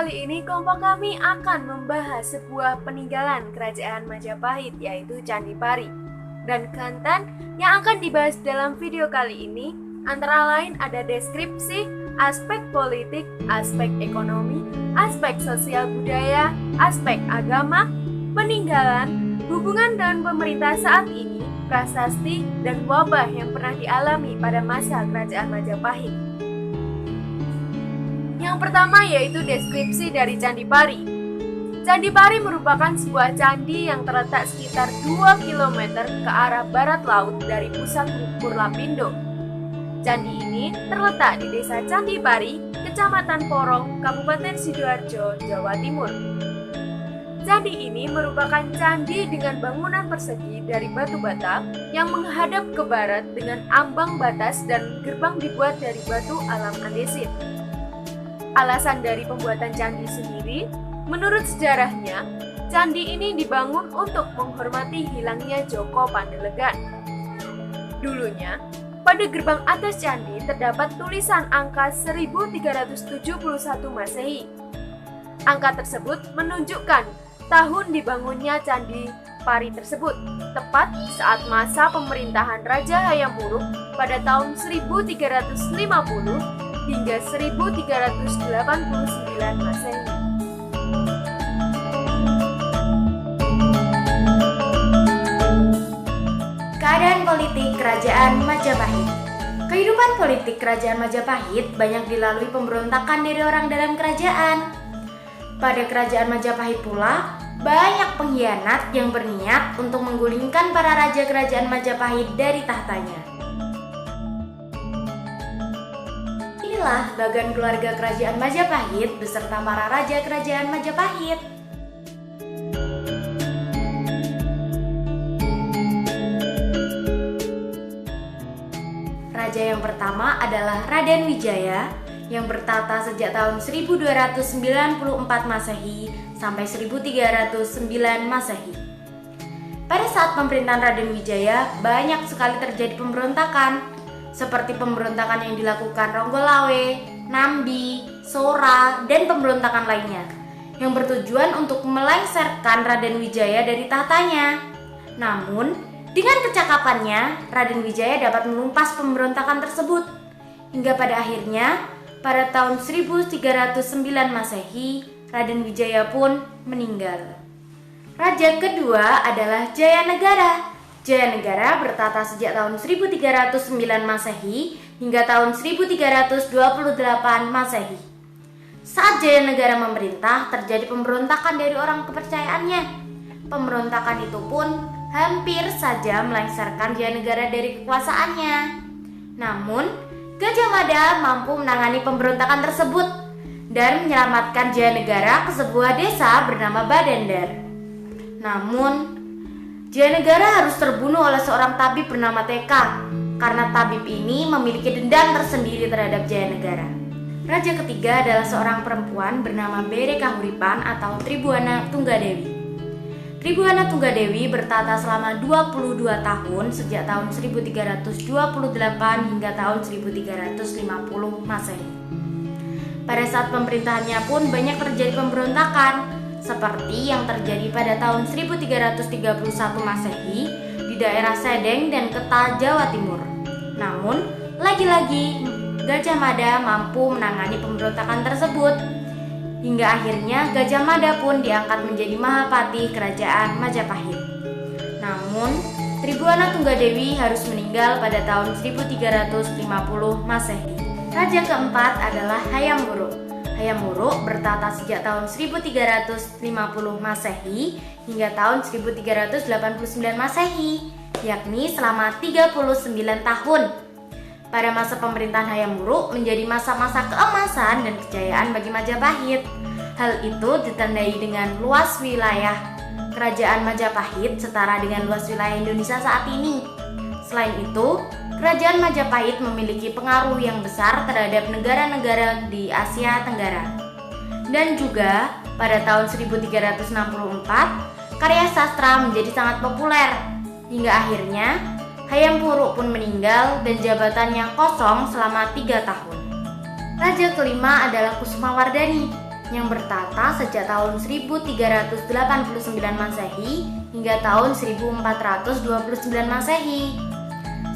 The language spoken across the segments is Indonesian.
kali ini kelompok kami akan membahas sebuah peninggalan kerajaan Majapahit, yaitu Candi Pari. Dan konten yang akan dibahas dalam video kali ini antara lain ada deskripsi, aspek politik, aspek ekonomi, aspek sosial budaya, aspek agama, peninggalan, hubungan dengan pemerintah saat ini, prasasti, dan wabah yang pernah dialami pada masa kerajaan Majapahit. Yang pertama yaitu deskripsi dari Candi Pari. Candi Pari merupakan sebuah candi yang terletak sekitar 2 km ke arah barat laut dari pusat Bukpur Lapindo. Candi ini terletak di Desa Candi Pari, Kecamatan Porong, Kabupaten Sidoarjo, Jawa Timur. Candi ini merupakan candi dengan bangunan persegi dari batu bata yang menghadap ke barat dengan ambang batas dan gerbang dibuat dari batu alam andesit. Alasan dari pembuatan candi sendiri, menurut sejarahnya, candi ini dibangun untuk menghormati hilangnya Joko Pandelegan. Dulunya, pada gerbang atas candi terdapat tulisan angka 1371 Masehi. Angka tersebut menunjukkan tahun dibangunnya Candi Pari tersebut, tepat saat masa pemerintahan Raja Hayam Wuruk pada tahun 1350 hingga 1389 Masehi. Keadaan politik Kerajaan Majapahit. Kehidupan politik Kerajaan Majapahit banyak dilalui pemberontakan dari orang dalam kerajaan. Pada Kerajaan Majapahit pula, banyak pengkhianat yang berniat untuk menggulingkan para raja Kerajaan Majapahit dari tahtanya. Inilah bagian keluarga Kerajaan Majapahit beserta para raja Kerajaan Majapahit. Raja yang pertama adalah Raden Wijaya yang bertata sejak tahun 1294 Masehi sampai 1309 Masehi. Pada saat pemerintahan Raden Wijaya, banyak sekali terjadi pemberontakan, seperti pemberontakan yang dilakukan Ronggolawe, Nambi, Sora, dan pemberontakan lainnya, yang bertujuan untuk melengsarkan Raden Wijaya dari tahtanya. Namun, dengan kecakapannya, Raden Wijaya dapat menumpas pemberontakan tersebut, hingga pada akhirnya, pada tahun 1309 Masehi, Raden Wijaya pun meninggal. Raja kedua adalah Jayanegara. Jayanegara bertata sejak tahun 1309 Masehi hingga tahun 1328 Masehi. Saat Jayanegara memerintah, terjadi pemberontakan dari orang kepercayaannya. Pemberontakan itu pun hampir saja melengsarkan Jayanegara dari kekuasaannya. Namun, Gajah Mada mampu menangani pemberontakan tersebut dan menyelamatkan Jayanegara ke sebuah desa bernama Badendar. Namun, Jayanegara harus terbunuh oleh seorang tabib bernama Teka karena tabib ini memiliki dendam tersendiri terhadap Jayanegara. Raja ketiga adalah seorang perempuan bernama Bere Kahuripan atau Tribuana Tunggadewi. Tribuana Tunggadewi bertata selama 22 tahun sejak tahun 1328 hingga tahun 1350 Masehi. Pada saat pemerintahannya pun banyak terjadi pemberontakan, seperti yang terjadi pada tahun 1331 Masehi di daerah Sedeng dan Keta, Jawa Timur. Namun, lagi-lagi Gajah Mada mampu menangani pemberontakan tersebut. Hingga akhirnya Gajah Mada pun diangkat menjadi Mahapati Kerajaan Majapahit. Namun, Tribuana Tunggadewi harus meninggal pada tahun 1350 Masehi. Raja keempat adalah Hayam Wuruk. Hayam Wuruk bertata sejak tahun 1350 Masehi hingga tahun 1389 Masehi, yakni selama 39 tahun. Pada masa pemerintahan Hayam Wuruk menjadi masa-masa keemasan dan kejayaan bagi Majapahit. Hal itu ditandai dengan luas wilayah Kerajaan Majapahit setara dengan luas wilayah Indonesia saat ini. Selain itu, Kerajaan Majapahit memiliki pengaruh yang besar terhadap negara-negara di Asia Tenggara. Dan juga pada tahun 1364, karya sastra menjadi sangat populer. Hingga akhirnya, Hayam Wuruk pun meninggal dan jabatannya kosong selama 3 tahun. Raja kelima adalah Kusumawardhani. yang bertata sejak tahun 1389 Masehi hingga tahun 1429 Masehi.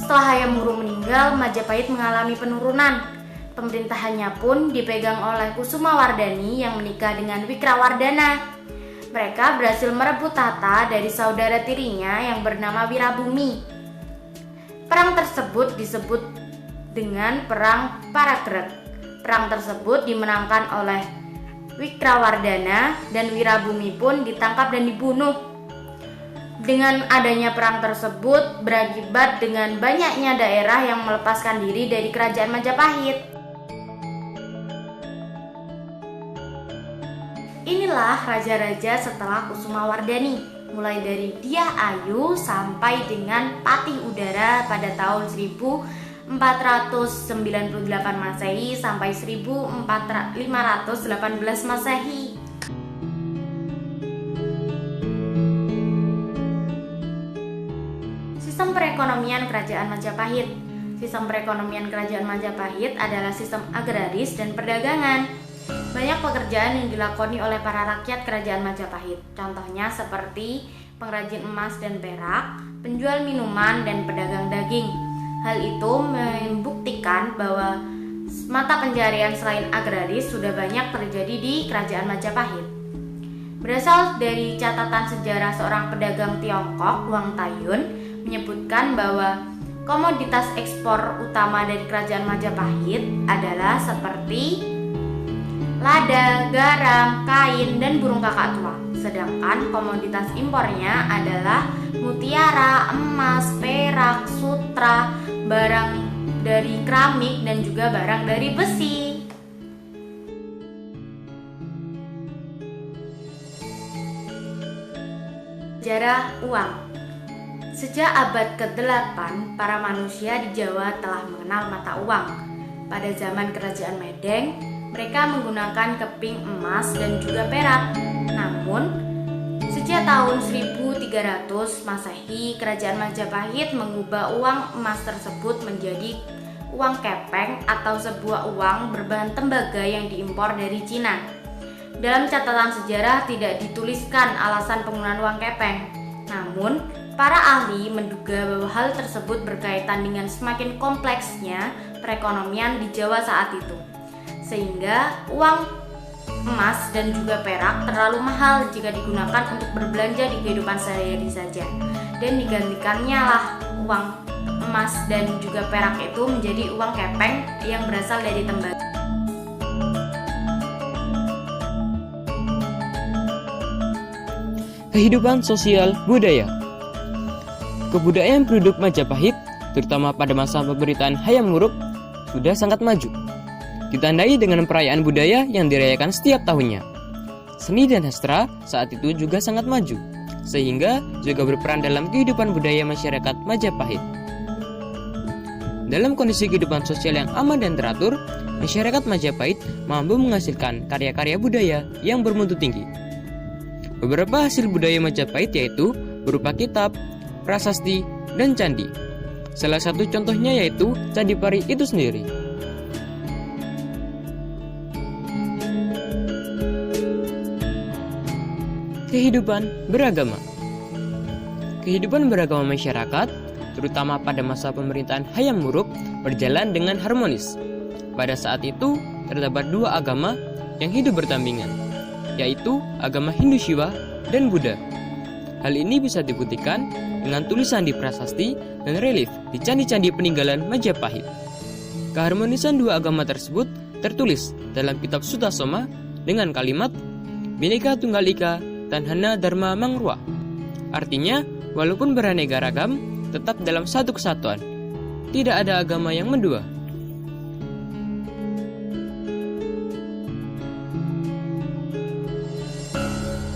Setelah Hayam Wuruk meninggal, Majapahit mengalami penurunan. Pemerintahannya pun dipegang oleh Kusumawardhani yang menikah dengan Wikrawardhana. Mereka berhasil merebut tahta dari saudara tirinya yang bernama Wirabumi. Perang tersebut disebut dengan Perang Paragreg. Perang tersebut dimenangkan oleh Wikrawardhana dan Wirabumi pun ditangkap dan dibunuh. Dengan adanya perang tersebut berakibat dengan banyaknya daerah yang melepaskan diri dari kerajaan Majapahit. Inilah raja-raja setelah Kusumawardhani, mulai dari Dyah Ayu sampai dengan Patih Udara pada tahun 1498 Masehi sampai 1518 Masehi. Sistem perekonomian Kerajaan Majapahit. Sistem perekonomian Kerajaan Majapahit adalah sistem agraris dan perdagangan. Banyak pekerjaan yang dilakoni oleh para rakyat Kerajaan Majapahit. Contohnya seperti pengrajin emas dan perak, penjual minuman, dan pedagang daging. Hal itu membuktikan bahwa mata pencaharian selain agraris sudah banyak terjadi di Kerajaan Majapahit. Berasal dari catatan sejarah seorang pedagang Tiongkok, Wang Tayun, menyebutkan bahwa komoditas ekspor utama dari Kerajaan Majapahit adalah seperti lada, garam, kain, dan burung kakak tua. Sedangkan komoditas impornya adalah mutiara, emas, perak, sutra, barang dari keramik, dan juga barang dari besi. Sejarah uang. Sejak abad ke-8, para manusia di Jawa telah mengenal mata uang. Pada zaman Kerajaan Medeng, mereka menggunakan keping emas dan juga perak. Namun, sejak tahun 1300 Masehi, Kerajaan Majapahit mengubah uang emas tersebut menjadi uang kepeng atau sebuah uang berbahan tembaga yang diimpor dari Cina. Dalam catatan sejarah tidak dituliskan alasan penggunaan uang kepeng. Namun, para ahli menduga bahwa hal tersebut berkaitan dengan semakin kompleksnya perekonomian di Jawa saat itu. Sehingga uang emas dan juga perak terlalu mahal jika digunakan untuk berbelanja di kehidupan sehari-hari saja. Dan digantikannya lah uang emas dan juga perak itu menjadi uang kepeng yang berasal dari tembaga. Kehidupan sosial budaya. Kebudayaan penduduk Majapahit, terutama pada masa pemerintahan Hayam Wuruk, sudah sangat maju. Ditandai dengan perayaan budaya yang dirayakan setiap tahunnya. Seni dan sastra saat itu juga sangat maju, sehingga juga berperan dalam kehidupan budaya masyarakat Majapahit. Dalam kondisi kehidupan sosial yang aman dan teratur, masyarakat Majapahit mampu menghasilkan karya-karya budaya yang bermutu tinggi. Beberapa hasil budaya Majapahit yaitu berupa kitab, prasasti, dan candi. Salah satu contohnya yaitu Candi Pari itu sendiri. Kehidupan beragama. Kehidupan beragama masyarakat, terutama pada masa pemerintahan Hayam Wuruk, berjalan dengan harmonis. Pada saat itu, terdapat dua agama yang hidup berdampingan, yaitu agama Hindu Shiva dan Buddha. Hal ini bisa dibuktikan dengan tulisan di prasasti dan relief di candi-candi peninggalan Majapahit. Keharmonisan dua agama tersebut tertulis dalam kitab Sutasoma dengan kalimat Bhinneka Tunggal Ika Tanhana Dharma Mangrua. Artinya, walaupun beraneka ragam, tetap dalam satu kesatuan. Tidak ada agama yang mendua.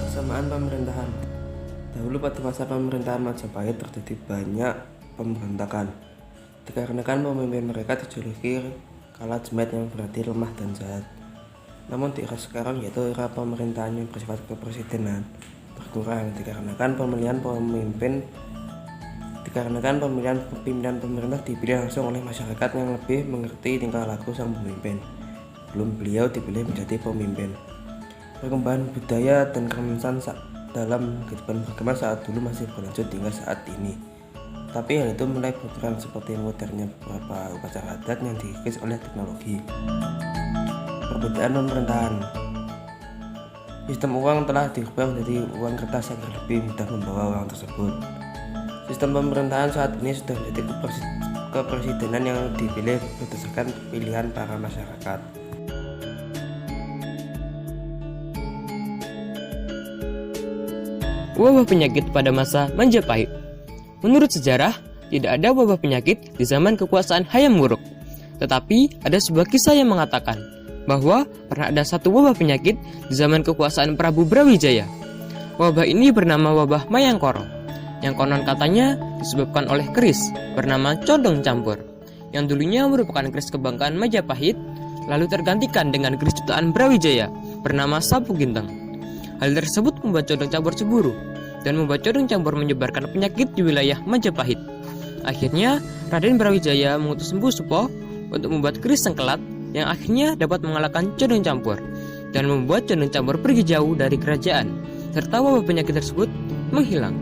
Persamaan pemerintahan. Dahulu pada masa pemerintahan Majapahit terjadi banyak pemberontakan, dikarenakan pemimpin mereka dijuluki Kalajemet yang berarti lemah dan jahat. Namun di era sekarang, yaitu era pemerintahan yang bersifat kepresidenan, berkurang dikarenakan pemilihan pimpinan pemerintah dipilih langsung oleh masyarakat yang lebih mengerti tingkah laku sang pemimpin. Belum beliau dipilih menjadi pemimpin. Perkembangan budaya dan keramasan dalam kehidupan beragama saat dulu masih berlanjut hingga saat ini. Tapi hal itu mulai berkurang seperti modernnya beberapa upacara adat yang dikikis oleh teknologi. Perbedaan pemerintahan. Sistem uang telah dirubah menjadi uang kertas agar lebih mudah membawa uang tersebut. Sistem pemerintahan saat ini sudah menjadi kepresidenan yang dipilih berdasarkan pilihan para masyarakat. Wabah penyakit pada masa Majapahit. Menurut sejarah, tidak ada wabah penyakit di zaman kekuasaan Hayam Wuruk. Tetapi ada sebuah kisah yang mengatakan bahwa pernah ada satu wabah penyakit di zaman kekuasaan Prabu Brawijaya. Wabah ini bernama wabah Mayangkoro, yang konon katanya disebabkan oleh keris bernama Condong Campur, yang dulunya merupakan keris kebanggaan Majapahit, lalu tergantikan dengan keris ciptaan Brawijaya bernama Sapu Ginteng. Hal tersebut membuat Condong Campur cemburu dan membuat Condong Campur menyebarkan penyakit di wilayah Majapahit. Akhirnya, Raden Brawijaya mengutus Empu Supo untuk membuat keris sengkelat yang akhirnya dapat mengalahkan Condong Campur dan membuat Condong Campur pergi jauh dari kerajaan, serta wabah penyakit tersebut menghilang.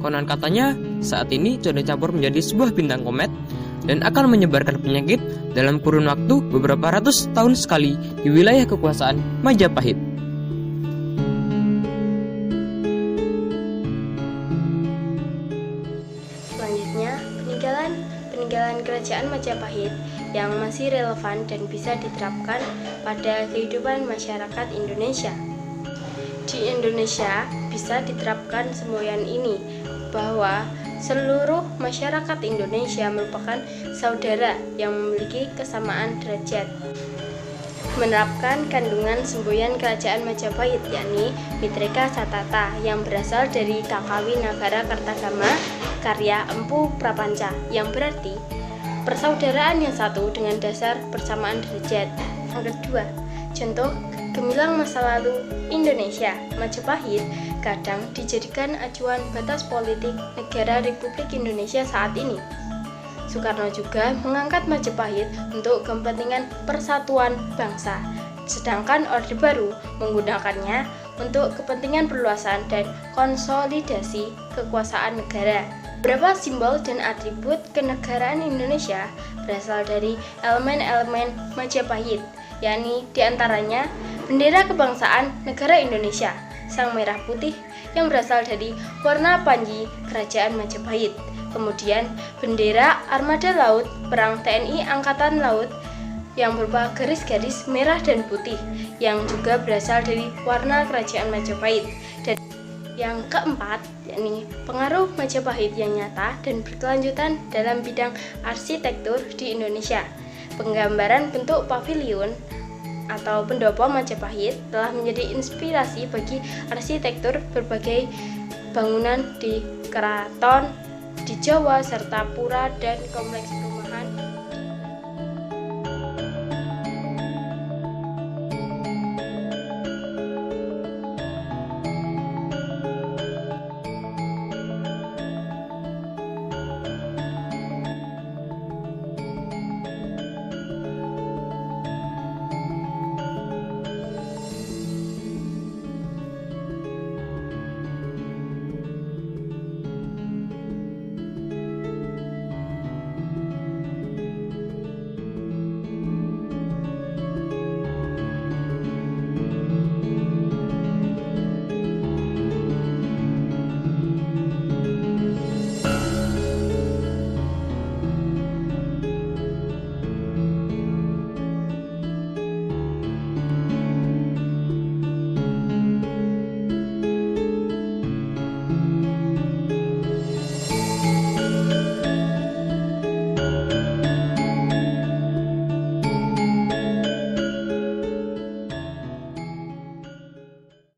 Konon katanya, saat ini Condong Campur menjadi sebuah bintang komet dan akan menyebarkan penyakit dalam kurun waktu beberapa ratus tahun sekali di wilayah kekuasaan Majapahit. Selanjutnya, peninggalan kerajaan Majapahit yang masih relevan dan bisa diterapkan pada kehidupan masyarakat Indonesia. Di Indonesia bisa diterapkan semboyan ini bahwa seluruh masyarakat Indonesia merupakan saudara yang memiliki kesamaan derajat. Menerapkan kandungan semboyan kerajaan Majapahit yakni Mitreka Satata yang berasal dari Kakawi Nagara Kartagama karya Empu Prapanca yang berarti persaudaraan yang satu dengan dasar persamaan derajat. Yang kedua, contoh gemilang masa lalu Indonesia, Majapahit kadang dijadikan acuan batas politik negara Republik Indonesia saat ini. Soekarno juga mengangkat Majapahit untuk kepentingan persatuan bangsa, sedangkan Orde Baru menggunakannya untuk kepentingan perluasan dan konsolidasi kekuasaan negara. Beberapa simbol dan atribut kenegaraan Indonesia berasal dari elemen-elemen Majapahit, yakni diantaranya bendera kebangsaan negara Indonesia, sang merah putih yang berasal dari warna panji kerajaan Majapahit. Kemudian bendera armada laut perang TNI Angkatan Laut yang berupa garis-garis merah dan putih yang juga berasal dari warna kerajaan Majapahit. Dan yang keempat, yakni pengaruh Majapahit yang nyata dan berkelanjutan dalam bidang arsitektur di Indonesia. Penggambaran bentuk pavilion atau pendopo Majapahit telah menjadi inspirasi bagi arsitektur berbagai bangunan di keraton di Jawa serta pura dan kompleks